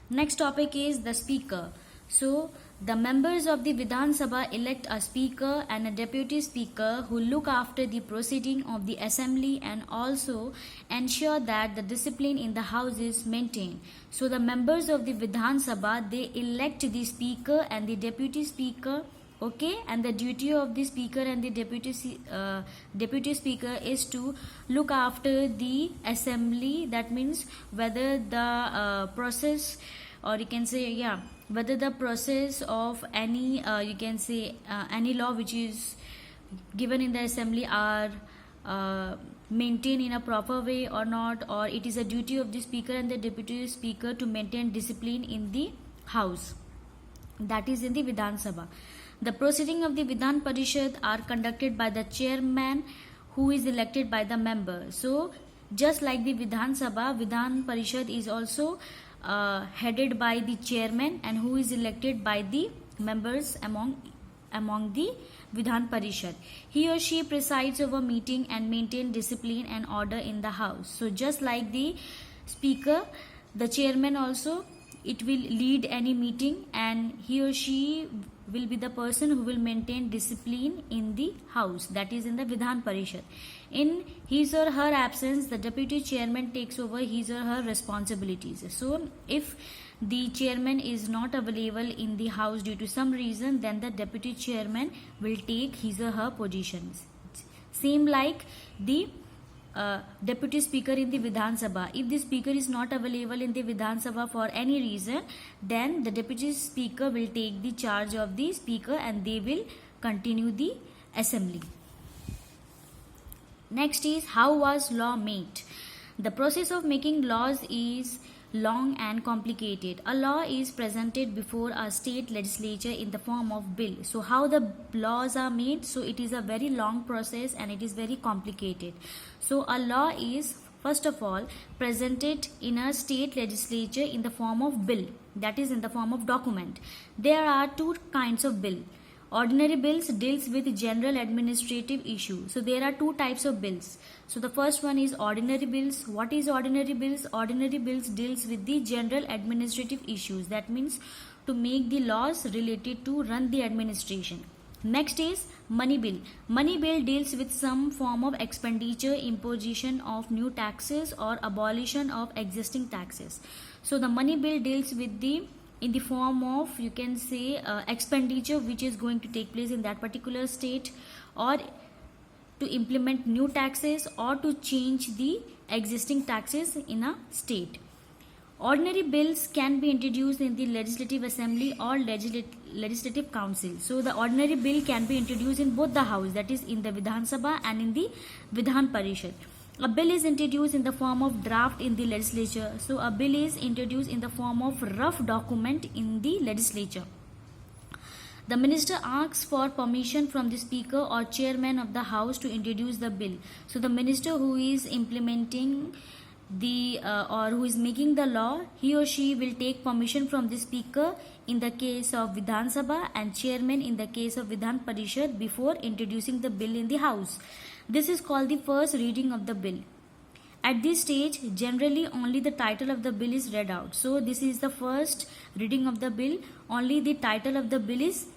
Next topic is the speaker. So the members of the Vidhan Sabha elect a speaker and a deputy speaker who look after the proceeding of the assembly and also ensure that the discipline in the house is maintained. So the members of the Vidhan Sabha, they elect the speaker and the deputy speaker. Okay, and the duty of the speaker and the deputy speaker is to look after the assembly. That means whether the process, or you can say, yeah, whether the process of any you can say any law which is given in the assembly are maintained in a proper way or not, or it is a duty of the speaker and the deputy speaker to maintain discipline in the house, that is in the Vidhan Sabha. The proceeding of the Vidhan Parishad are conducted by the chairman who is elected by the member. So just like the Vidhan Sabha, Vidhan Parishad is also headed by the chairman and who is elected by the members among the Vidhan Parishad. He or she presides over meeting and maintain discipline and order in the house. So just like the speaker, the chairman also, it will lead any meeting and he or she will be the person who will maintain discipline in the house, that is in the Vidhan Parishad. In his or her absence, the deputy chairman takes over his or her responsibilities. So if the chairman is not available in the house due to some reason, then the deputy chairman will take his or her positions. Same like the deputy speaker in the Vidhan Sabha. If the speaker is not available in the Vidhan Sabha for any reason, then the deputy speaker will take the charge of the speaker and they will continue the assembly. Next is, how was law made? The process of making laws is long and complicated. A law is presented before a state legislature in the form of bill. So how the laws are made? So it is a very long process and it is very complicated. So a law is first of all presented in a state legislature in the form of bill, that is in the form of document. There are two kinds of bill. Ordinary bills deals with general administrative issues. So there are two types of bills. So the first one is ordinary bills. What is ordinary bills? Ordinary bills deals with the general administrative issues. That means to make the laws related to run the administration. Next is money bill. Money bill deals with some form of expenditure, imposition of new taxes or abolition of existing taxes. So the money bill deals with the in the form of, you can say, expenditure which is going to take place in that particular state, or to implement new taxes or to change the existing taxes in a state. Ordinary bills can be introduced in the legislative assembly or legislative council. So the ordinary bill can be introduced in both the house, that is in the Vidhan Sabha and in the Vidhan Parishad. A bill is introduced in the form of draft in the legislature. So a bill is introduced in the form of rough document in the legislature. The minister asks for permission from the speaker or chairman of the house to introduce the bill. So the minister who is implementing the or who is making the law, he or she will take permission from the speaker in the case of Vidhan Sabha and chairman in the case of Vidhan Parishad before introducing the bill in the house. This is called the first reading of the bill. At this stage, generally only the title of the bill is read out. So this is the first reading of the bill. Only the title of the bill is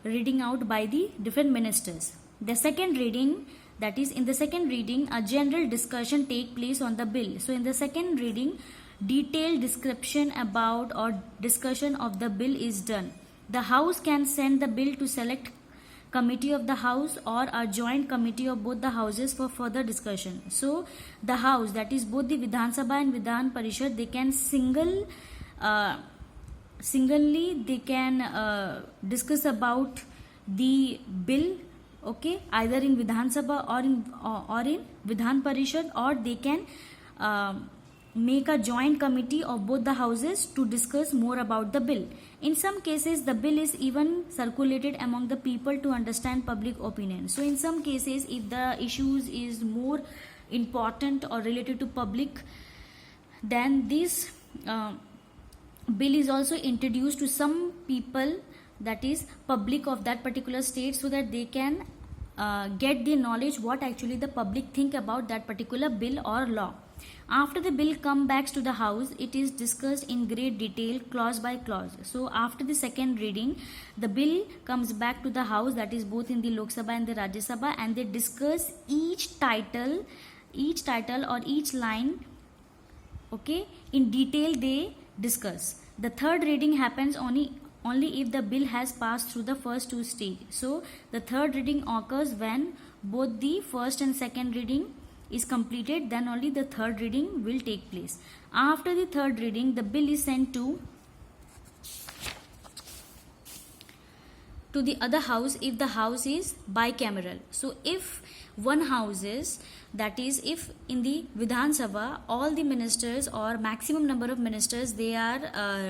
reading out by the different ministers. The second reading, that is in the second reading, a general discussion take place on the bill. So in the second reading, detailed description about or discussion of the bill is done. The house can send the bill to select committee of the house or a joint committee of both the houses for further discussion. So the house, that is both the Vidhan Sabha and Vidhan Parishad, they can singly they can discuss about the bill, okay, either in Vidhan Sabha or in Vidhan Parishad, or they can make a joint committee of both the houses to discuss more about the bill. In some cases, the bill is even circulated among the people to understand public opinion. So in some cases, if the issues is more important or related to public, then this bill is also introduced to some people, that is public of that particular state, so that they can get the knowledge what actually the public think about that particular bill or law. After the bill comes back to the house, it is discussed in great detail, clause by clause. So after the second reading, the bill comes back to the house, that is both in the Lok Sabha and the Rajya Sabha, and they discuss each title or each line, okay, in detail they discuss. The third reading happens only if the bill has passed through the first two stages. So the third reading occurs when both the first and second reading is completed, then only the third reading will take place. After the third reading, the bill is sent to the other house if the house is bicameral. So if one house is, that is, if in the Vidhan Sabha all the ministers or maximum number of ministers they are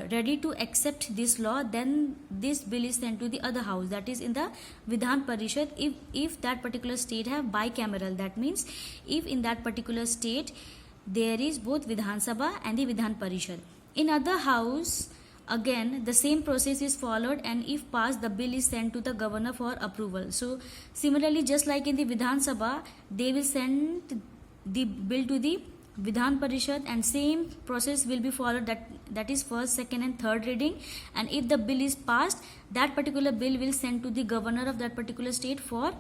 ready to accept this law, then this bill is sent to the other house, that is in the Vidhan Parishad. If that particular state have bicameral, that means if in that particular state there is both Vidhan Sabha and the Vidhan Parishad. In other house, again the same process is followed, and if passed, the bill is sent to the governor for approval. So similarly, just like in the Vidhan Sabha, they will send the bill to the Vidhan Parishad, and same process will be followed, that is first, second and third reading. And if the bill is passed, that particular bill will send to the governor of that particular state for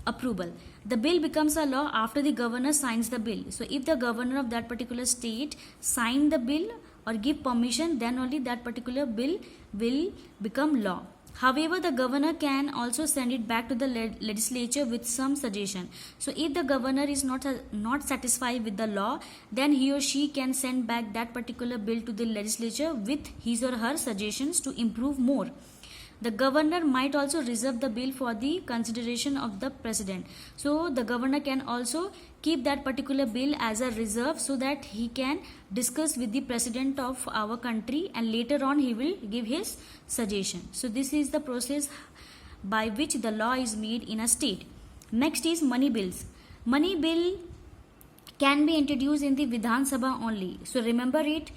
approval. The bill becomes a law after the governor signs the bill. So if the governor of that particular state sign the bill or give permission, then only that particular bill will become law. However, the governor can also send it back to the legislature with some suggestion. So if the governor is not satisfied with the law, then he or she can send back that particular bill to the legislature with his or her suggestions to improve more. The governor might also reserve the bill for the consideration of the president. So the governor can also keep that particular bill as a reserve so that he can discuss with the president of our country, and later on he will give his suggestion. So this is the process by which the law is made in a state. Next is money bills. Money bill can be introduced in the Vidhan Sabha only. So remember it.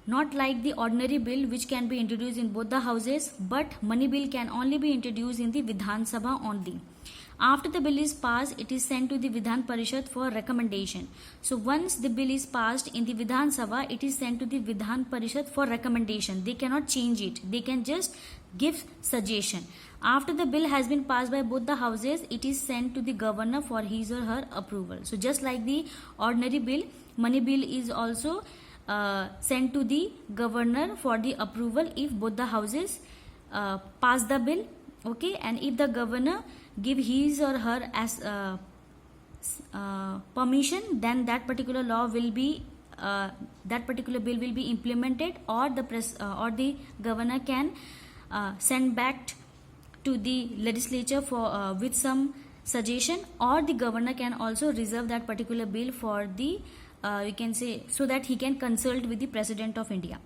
Not like the ordinary bill which can be introduced in both the houses, but money bill can only be introduced in the Vidhan Sabha only. After the bill is passed, it is sent to the Vidhan Parishad for recommendation. So once the bill is passed in the Vidhan Sabha, it is sent to the Vidhan Parishad for recommendation. They cannot change it. They can just give suggestion. After the bill has been passed by both the houses, it is sent to the governor for his or her approval. So just like the ordinary bill, money bill is also sent to the governor for the approval if both the houses pass the bill, okay. And if the governor give his or her as permission, then that particular law will be that particular bill will be implemented, or the governor can send back to the legislature for with some suggestion, or the governor can also reserve that particular bill for the you can say, so that he can consult with the President of India.